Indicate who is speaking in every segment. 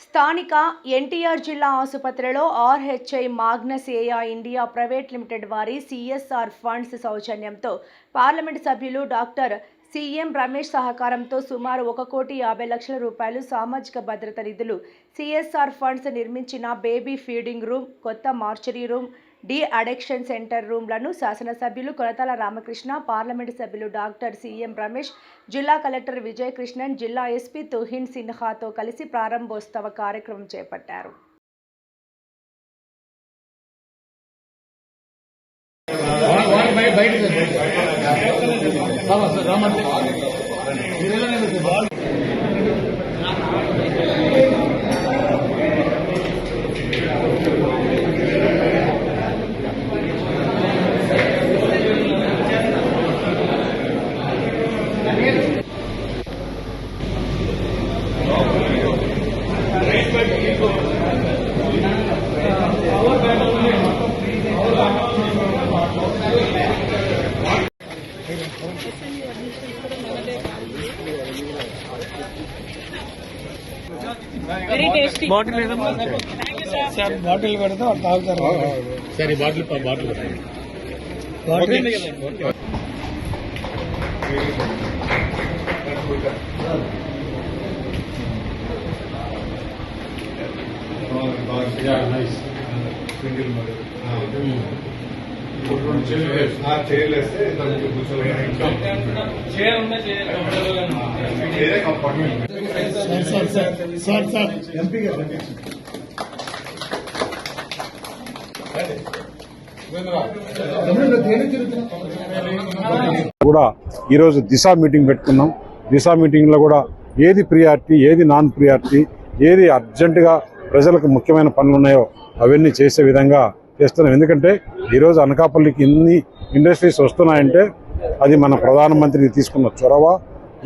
Speaker 1: స్థానిక ఎన్టీఆర్ జిల్లా ఆసుపత్రిలో RHI magnesita India private limited వారి సిఎస్ఆర్ ఫండ్స్ సౌజన్యంతో పార్లమెంటు సభ్యులు డాక్టర్ సీఎం రమేష్ సహకారంతో సుమారు 1,50,00,000 రూపాయలు సామాజిక భద్రత నిధులు సిఎస్ఆర్ ఫండ్స్ నిర్మించిన బేబీ ఫీడింగ్ రూమ్, కొత్త mortuary room, de addiction centre రూమ్లను శాసనసభ్యులు కొనతాల రామకృష్ణ, పార్లమెంటు సభ్యులు డాక్టర్ సీఎం రమేష్, జిల్లా కలెక్టర్ విజయ్ కృష్ణన్, జిల్లా ఎస్పీ తుహిన్ సిన్హాతో కలిసి ప్రారంభోత్సవ కార్యక్రమం చేపట్టారు.
Speaker 2: వెరీ టేస్టీ బాటిల్ ఏదమ్మా సార్ బాటిల్ పెడతా తాగుతారు సరే బాటిల్
Speaker 3: కూడా ఈరోజు దిశా మీటింగ్ పెట్టుకున్నాం. దిశా మీటింగ్ లో కూడా ఏది ప్రియారిటీ, ఏది నాన్ ప్రియారిటీ, ఏది అర్జెంటుగా ప్రజలకు ముఖ్యమైన పనులు ఉన్నాయో అవన్నీ చేసే విధంగా చేస్తున్నాం. ఎందుకంటే ఈరోజు అనకాపల్లికి ఇన్ని ఇండస్ట్రీస్ వస్తున్నాయంటే అది మన ప్రధానమంత్రికి తీసుకున్న చొరవ,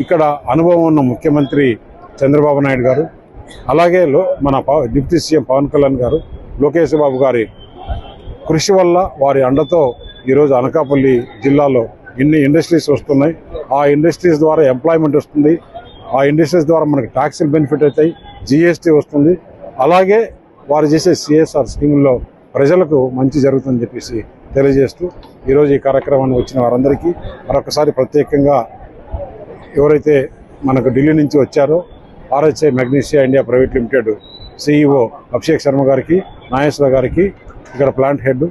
Speaker 3: ఇక్కడ అనుభవం ఉన్న ముఖ్యమంత్రి చంద్రబాబు నాయుడు గారు, అలాగే మన డిప్యూటీ సీఎం పవన్ కళ్యాణ్ గారు, లోకేష్ బాబు గారి కృషి వల్ల, వారి అండతో ఈరోజు అనకాపల్లి జిల్లాలో ఇన్ని ఇండస్ట్రీస్ వస్తున్నాయి. ఆ ఇండస్ట్రీస్ ద్వారా ఎంప్లాయ్మెంట్ వస్తుంది, ఆ ఇండస్ట్రీస్ ద్వారా మనకి ట్యాక్స్ బెనిఫిట్ అవుతాయి, జిఎస్టీ వస్తుంది. అలాగే వారు చేసే సిఎస్ఆర్ స్కీముల్లో ప్రజలకు మంచి జరుగుతుందని చెప్పేసి తెలియజేస్తూ ఈరోజు ఈ కార్యక్రమానికి వచ్చిన వారందరికీ మరొకసారి ప్రత్యేకంగా ఎవరైతే మనకు ఢిల్లీ నుంచి వచ్చారో RHI magnesita India private limited CEO Abhishek Sharma గారికి, నాగేశ్వర గారికి, ఇక్కడ ప్లాంట్ హెడ్,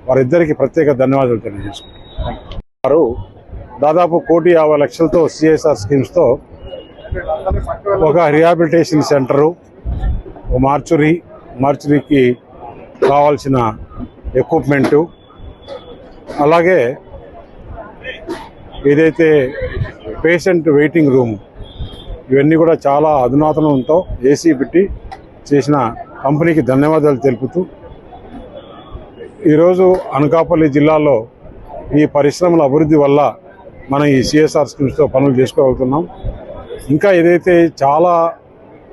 Speaker 3: వారిద్దరికి ప్రత్యేక ధన్యవాదాలు తెలియజేసుకుంటారు. దాదాపు 1,50,00,000తో సిఎస్ఆర్ స్కీమ్స్తో ఒక రిహాబిలిటేషన్ సెంటరు, మార్చురీకి కావాల్సిన ఎక్విప్మెంటు, అలాగే ఏదైతే పేషెంట్ వెయిటింగ్ రూమ్, ఇవన్నీ కూడా చాలా అధునాతనంతో ఏసీ పెట్టి చేసిన కంపెనీకి ధన్యవాదాలు తెలుపుతూ ఈరోజు అనకాపల్లి జిల్లాలో ఈ పరిశ్రమల అభివృద్ధి వల్ల మనం ఈ సిఎస్ఆర్ స్కీమ్స్తో పనులు చేసుకోగలుగుతున్నాం. ఇంకా ఏదైతే చాలా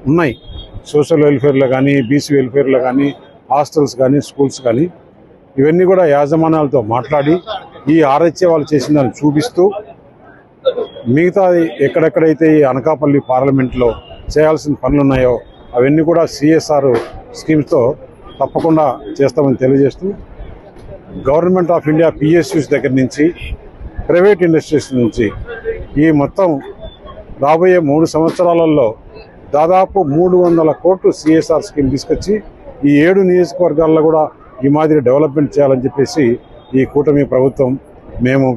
Speaker 3: ఉన్నాయి, సోషల్ వెల్ఫేర్లో కానీ, బీసీ వెల్ఫేర్లో కానీ, హాస్టల్స్ కానీ, స్కూల్స్ కానీ, ఇవన్నీ కూడా యాజమాన్యాలతో మాట్లాడి ఈ ఆర్హెచ్ఏ వాళ్ళు చేసిన దాన్ని చూపిస్తూ మిగతా ఎక్కడెక్కడైతే ఈ అనకాపల్లి పార్లమెంట్లో చేయాల్సిన పనులు ఉన్నాయో అవన్నీ కూడా సిఎస్ఆర్ స్కీమ్స్తో తప్పకుండా చేస్తామని తెలియజేస్తూ గవర్నమెంట్ ఆఫ్ ఇండియా పిఎస్యూస్ దగ్గర నుంచి, ప్రైవేట్ ఇండస్ట్రీస్ నుంచి ఈ మొత్తం రాబోయే 3 సంవత్సరాలలో దాదాపు 300 కోట్లు సిఎస్ఆర్ స్కీమ్ తీసుకొచ్చి ఈ 7 నియోజకవర్గాల్లో కూడా ఈ మాదిరి డెవలప్మెంట్ చేయాలని చెప్పేసి ఈ కూటమి ప్రభుత్వం మేము